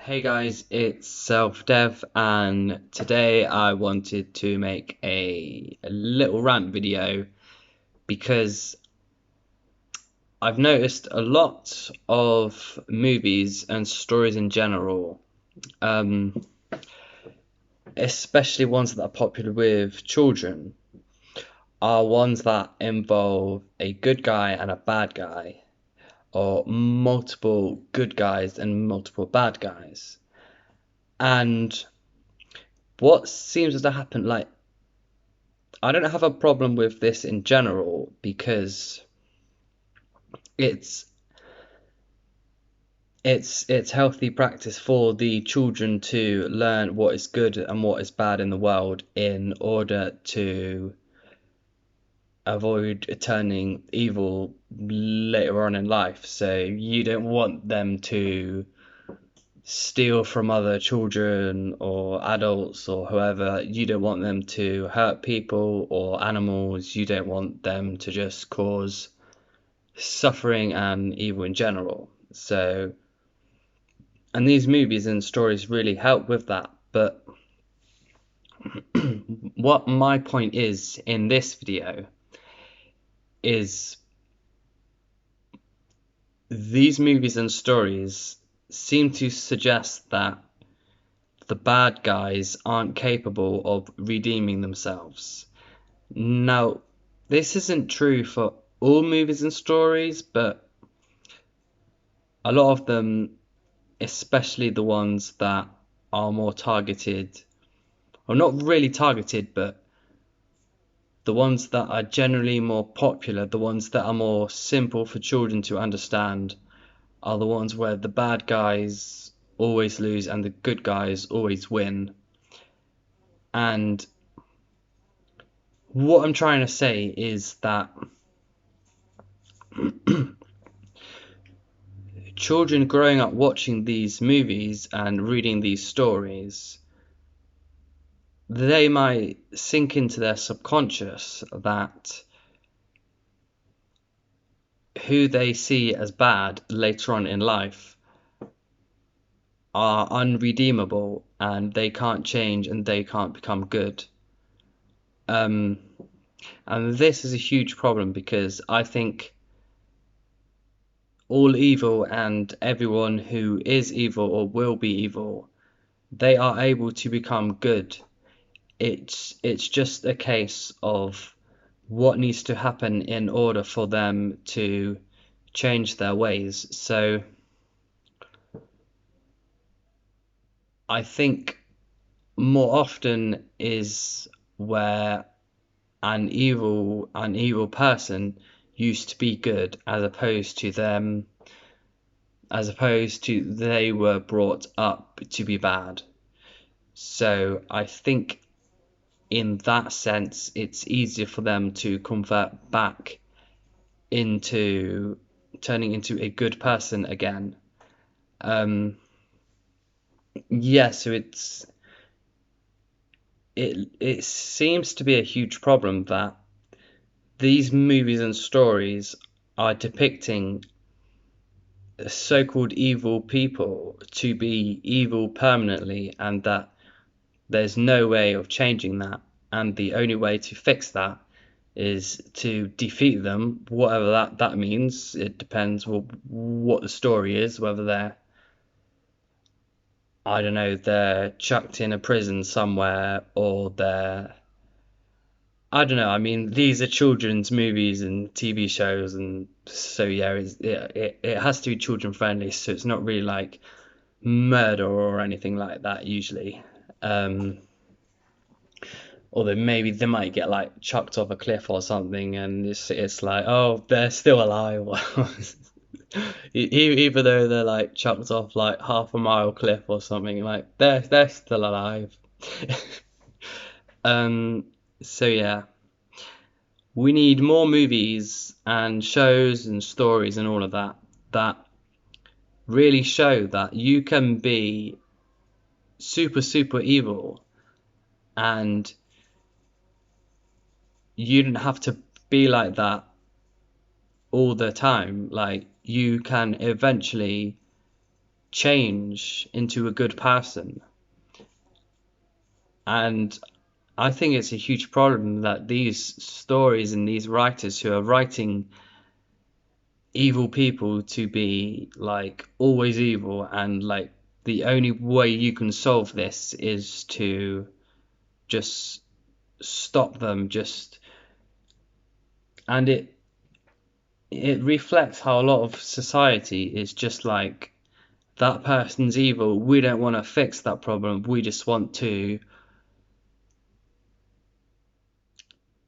Hey guys, it's Self-Dev, and today I wanted to make a little rant video because I've noticed a lot of movies and stories in general, um, especially ones that are popular with children, are ones that involve a good guy and a bad guy, or multiple good guys and multiple bad guys. And what seems to happen, like, I don't have a problem with this in general because it's it's healthy practice for the children to learn what is good and what is bad in the world in order to avoid turning evil later on in life. So you don't want them to steal from other children or adults or whoever. You don't want them to hurt people or animals. You don't want them to just cause suffering and evil in general. So, and these movies and stories really help with that. But what my point is in this video is these movies and stories seem to suggest that the bad guys aren't capable of redeeming themselves. Now, this isn't true for all movies and stories, but a lot of them, especially the ones that are more targeted, or not really targeted, but the ones that are generally more popular, the ones that are more simple for children to understand, are the ones where the bad guys always lose and the good guys always win. And what I'm trying to say is that children growing up watching these movies and reading these stories, they might sink into their subconscious that who they see as bad later on in life are unredeemable and they can't change and they can't become good. And this is a huge problem because I think all evil and everyone who is evil or will be evil, they are able to become good. It's just a case of what needs to happen in order for them to change their ways. So I think more often is where an evil person used to be good as opposed to they were brought up to be bad. So I think in that sense it's easier for them to convert back into turning into a good person again. Yeah, so it seems to be a huge problem that these movies and stories are depicting so-called evil people to be evil permanently, and that there's no way of changing that, and the only way to fix that is to defeat them, whatever that means. It depends what the story is, whether they're, I don't know, they're chucked in a prison somewhere, or they're, I don't know. I mean, these are children's movies and TV shows, and so yeah, it has to be children friendly. So it's not really like murder or anything like that usually. Um, Although maybe they might get like chucked off a cliff or something, and it's like, oh, they're still alive. Even though they're like chucked off like half a mile cliff or something, like they're still alive. um. So yeah. We need more movies and shows and stories and all of that that really show that you can be super evil and you don't have to be like that all the time. Like, you can eventually change into a good person. And I think it's a huge problem that these stories and these writers who are writing evil people to be like always evil, and like the only way you can solve this is to just stop them, just and it reflects how a lot of society is just like, that person's evil, we don't want to fix that problem, we just want to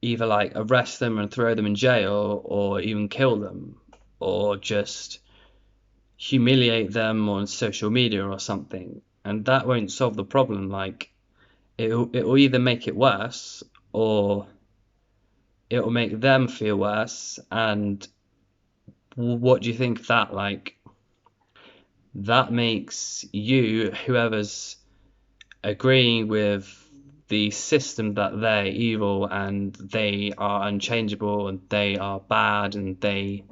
either like arrest them and throw them in jail, or even kill them, or just humiliate them on social media or something. And that won't solve the problem. Like, it'll either make it worse, or it'll make them feel worse. And what do you think that, like, that makes you, whoever's agreeing with the system, that they're evil and they are unchangeable and they are bad, and they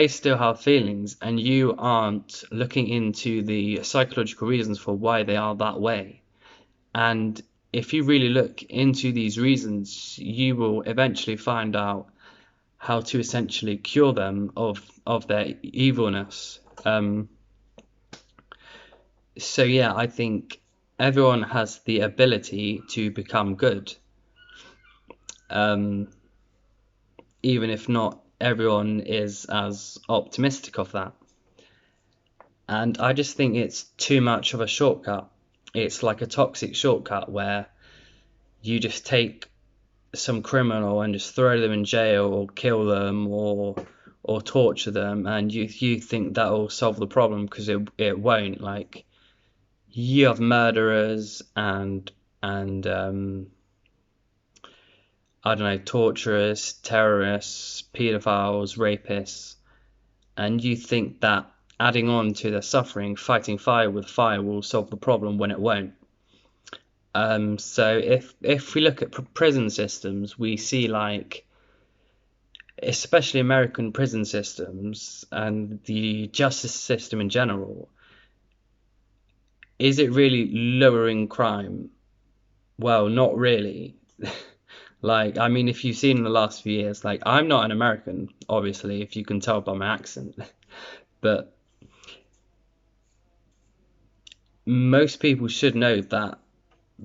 still have feelings, and you aren't looking into the psychological reasons for why they are that way. And if you really look into these reasons, you will eventually find out how to essentially cure them of their evilness. So yeah, I think everyone has the ability to become good, um, even if not everyone is as optimistic of that. And I just think it's too much of a shortcut. It's like a toxic shortcut where you just take some criminal and just throw them in jail, or kill them, or torture them, and you think that will solve the problem, because it won't. Like, you have murderers and I don't know, torturers, terrorists, pedophiles, rapists, and you think that adding on to their suffering, fighting fire with fire, will solve the problem, when it won't. So if we look at prison systems, we see, like, especially American prison systems and the justice system in general, is it really lowering crime? Well, not really. Like, I mean, if you've seen in the last few years, like, I'm not an American, obviously, if you can tell by my accent, but most people should know that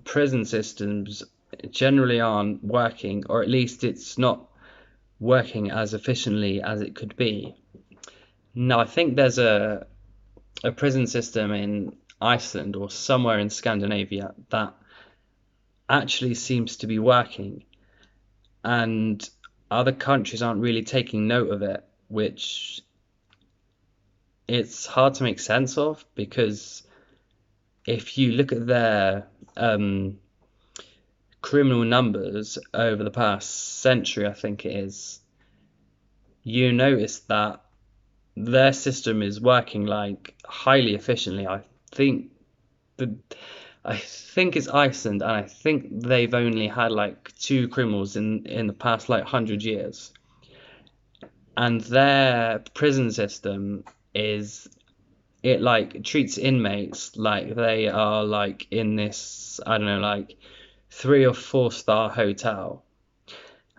prison systems generally aren't working, or at least it's not working as efficiently as it could be. Now, I think there's a prison system in Iceland or somewhere in Scandinavia that actually seems to be working, and other countries aren't really taking note of it, which it's hard to make sense of, because if you look at their criminal numbers over the past century, I think it is, you notice that their system is working like highly efficiently. The I think it's Iceland, and I think they've only had like two criminals in the past like 100 years, and their prison system is, it like treats inmates like they are like in this, I don't know, like 3 or 4 star hotel,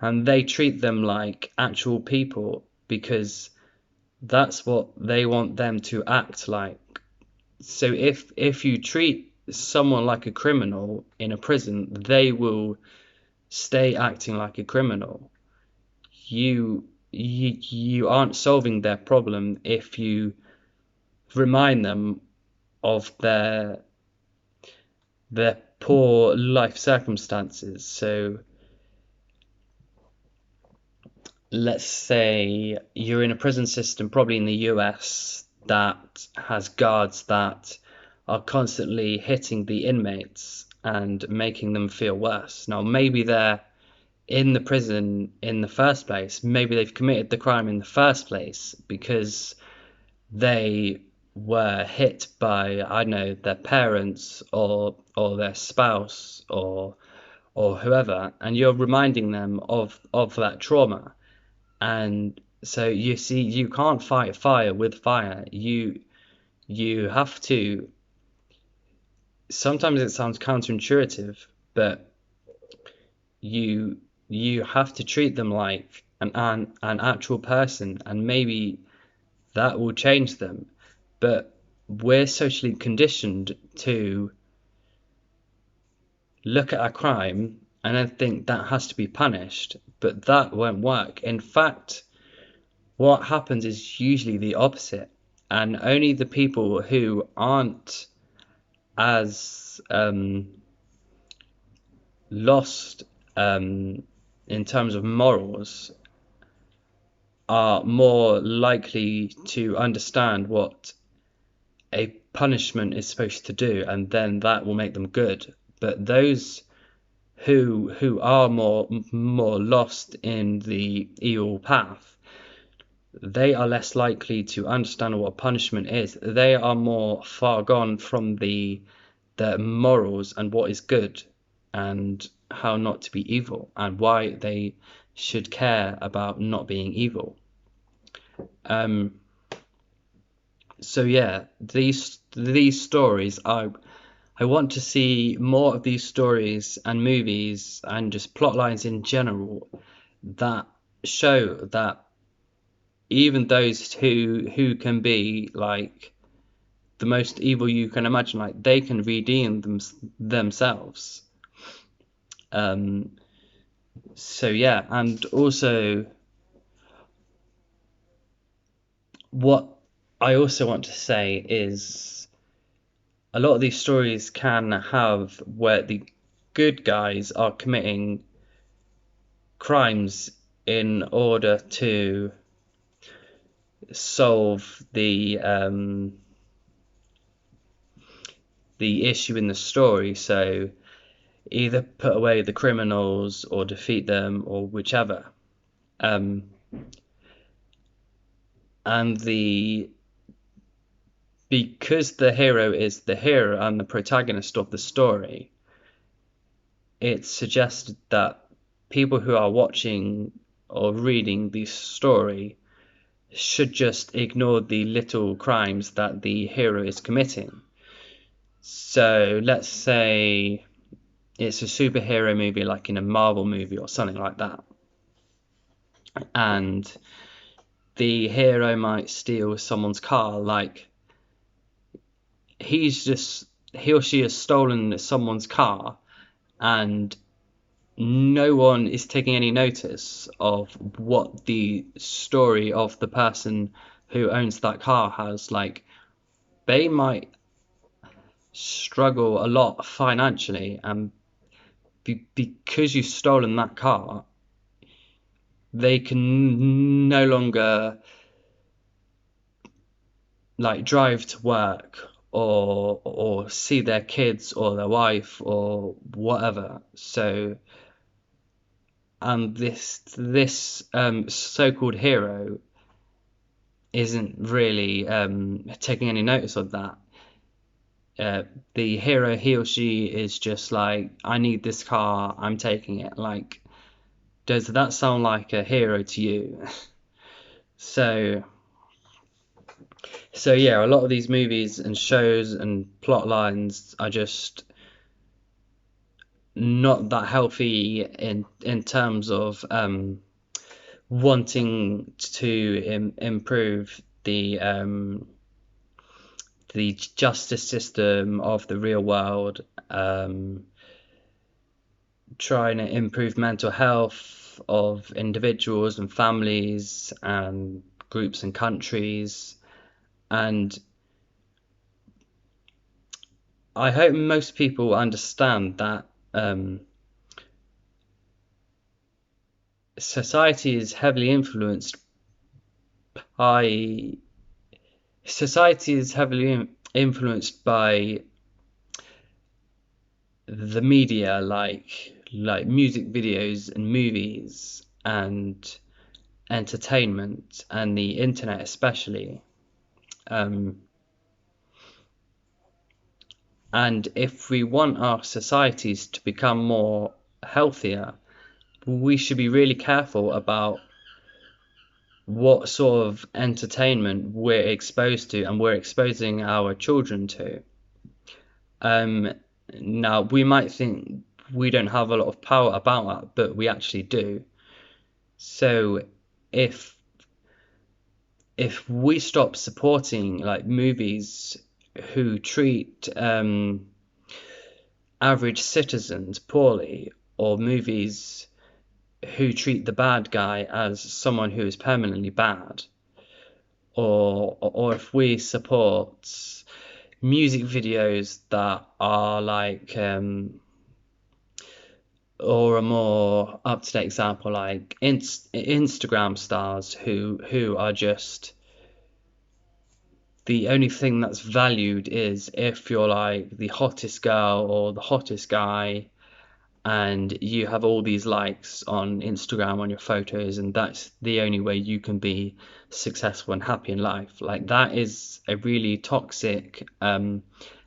and they treat them like actual people, because that's what they want them to act like. So if you treat someone like a criminal in a prison, they will stay acting like a criminal. You aren't solving their problem if you remind them of their poor life circumstances. So let's say you're in a prison system, probably in the US, that has guards that are constantly hitting the inmates and making them feel worse. Now, maybe they're in the prison in the first place. Maybe they've committed the crime in the first place because they were hit by, I don't know, their parents or their spouse or whoever, and you're reminding them of that trauma. And So you see, you can't fight fire with fire. You have to. Sometimes it sounds counterintuitive, but you you have to treat them like an actual person, and maybe that will change them. But we're socially conditioned to look at a crime and then think that has to be punished, but that won't work. In fact, what happens is usually the opposite, and only the people who aren't as lost in terms of morals are more likely to understand what a punishment is supposed to do, and then that will make them good. But those who are more lost in the evil path, they are less likely to understand what punishment is. They are more far gone from the morals and what is good and how not to be evil and why they should care about not being evil. So yeah, these stories, I want to see more of these stories and movies and just plot lines in general that show that even those who can be like the most evil you can imagine, like they can redeem themselves. So yeah, and also what I also want to say is a lot of these stories can have where the good guys are committing crimes in order to solve the issue in the story. So either put away the criminals or defeat them or whichever. And because the hero is the hero and the protagonist of the story, it's suggested that people who are watching or reading the story should just ignore the little crimes that the hero is committing. So let's say it's a superhero movie, like in a Marvel movie or something like that, and the hero might steal someone's car. Like he or she has stolen someone's car, and no one is taking any notice of what the story of the person who owns that car has. Like they might struggle a lot financially, and because you've stolen that car, they can no longer like drive to work or see their kids or their wife or whatever. So and this so-called hero isn't really taking any notice of that. The hero, he or she, is just like, I need this car, I'm taking it. Like, does that sound like a hero to you? So yeah, a lot of these movies and shows and plot lines are just not that healthy in terms of wanting to improve the justice system of the real world, trying to improve mental health of individuals and families and groups and countries. And I hope most people understand that society is heavily influenced by the media, like music videos and movies and entertainment and the internet especially. And if we want our societies to become more healthier, we should be really careful about what sort of entertainment we're exposed to and we're exposing our children to. Um, Now, we might think we don't have a lot of power about that, but we actually do. So if we stop supporting like movies who treat average citizens poorly, or movies who treat the bad guy as someone who is permanently bad, or if we support music videos that are like or a more up-to-date example like Instagram stars who are just, the only thing that's valued is if you're like the hottest girl or the hottest guy, and you have all these likes on Instagram on your photos, and that's the only way you can be successful and happy in life. Like, that is a really toxic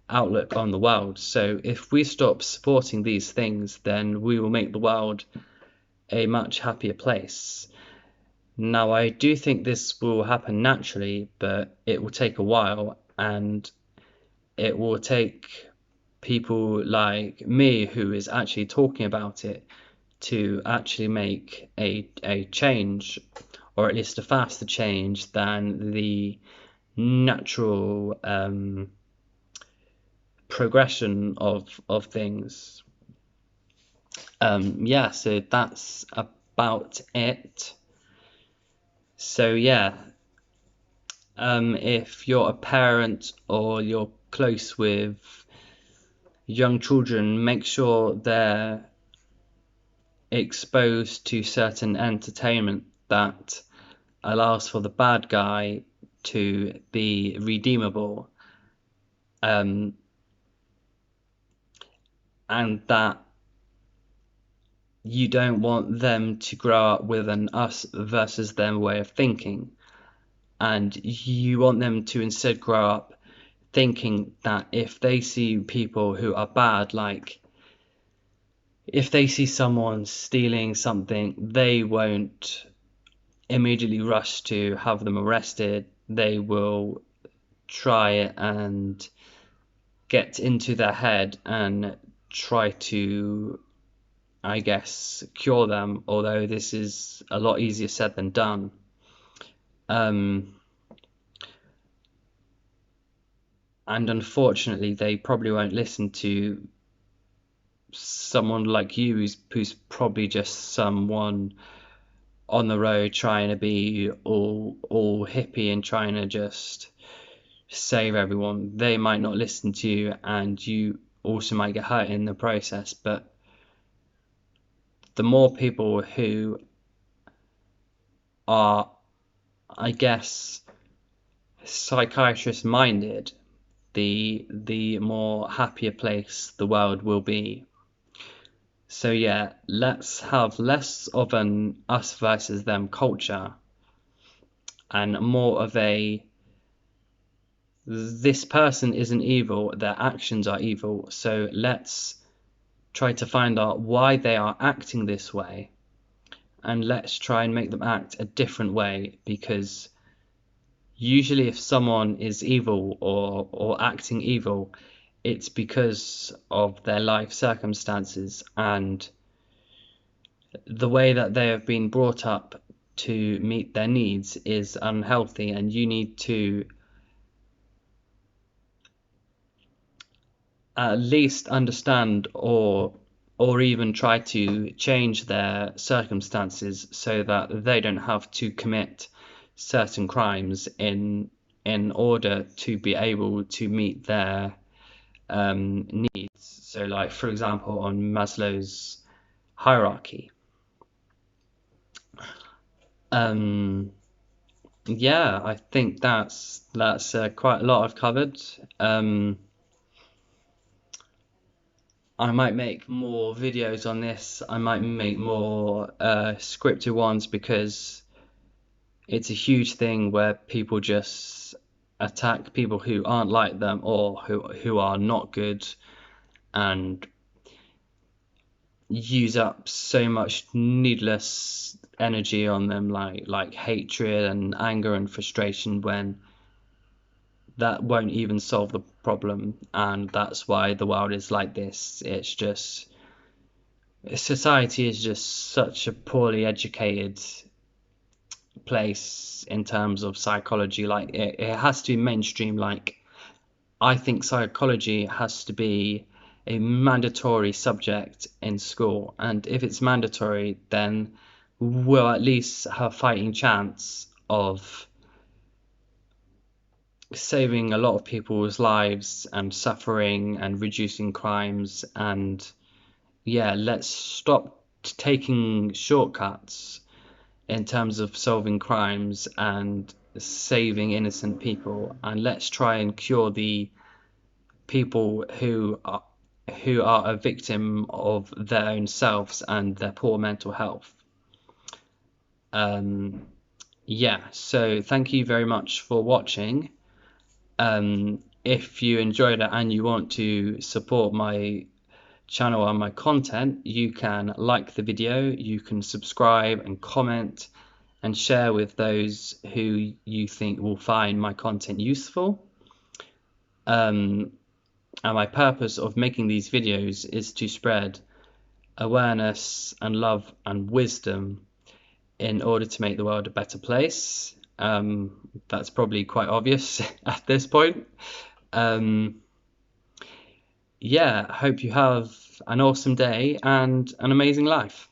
outlook on the world. So if we stop supporting these things, then we will make the world a much happier place. Now, I do think this will happen naturally, but it will take a while, and it will take people like me who is actually talking about it to actually make a change, or at least a faster change than the natural progression of things. Yeah, so that's about it. So yeah, if you're a parent or you're close with young children, make sure they're exposed to certain entertainment that allows for the bad guy to be redeemable, and that you don't want them to grow up with an us versus them way of thinking, and you want them to instead grow up thinking that if they see people who are bad, like if they see someone stealing something, they won't immediately rush to have them arrested. They will try and get into their head and try to, I guess, cure them, although this is a lot easier said than done. And unfortunately, they probably won't listen to someone like you who's probably just someone on the road trying to be all hippie and trying to just save everyone. They might not listen to you, and you also might get hurt in the process. But the more people who are, I guess, psychiatrist minded, the more happier place the world will be. So yeah, let's have less of an us versus them culture and more of a, this person isn't evil, their actions are evil, so let's try to find out why they are acting this way, and let's try and make them act a different way, because usually if someone is evil or acting evil, it's because of their life circumstances and the way that they have been brought up to meet their needs is unhealthy, and you need to at least understand or even try to change their circumstances so that they don't have to commit certain crimes in order to be able to meet their needs. So like, for example, on Maslow's hierarchy. Yeah, I think that's quite a lot I've covered. I might make more videos on this. I might make more scripted ones, because it's a huge thing where people just attack people who aren't like them or who are not good, and use up so much needless energy on them, like hatred and anger and frustration, when that won't even solve the problem. And that's why the world is like this. It's just, society is just such a poorly educated place in terms of psychology. Like it has to be mainstream. Like, I think psychology has to be a mandatory subject in school, and if it's mandatory, then we'll at least have a fighting chance of saving a lot of people's lives and suffering and reducing crimes. And yeah, let's stop taking shortcuts in terms of solving crimes and saving innocent people, and let's try and cure the people who are a victim of their own selves and their poor mental health. Yeah, so thank you very much for watching. If you enjoyed it and you want to support my channel and my content, you can like the video, you can subscribe and comment and share with those who you think will find my content useful. And my purpose of making these videos is to spread awareness and love and wisdom in order to make the world a better place. That's probably quite obvious at this point. Yeah, I hope you have an awesome day and an amazing life.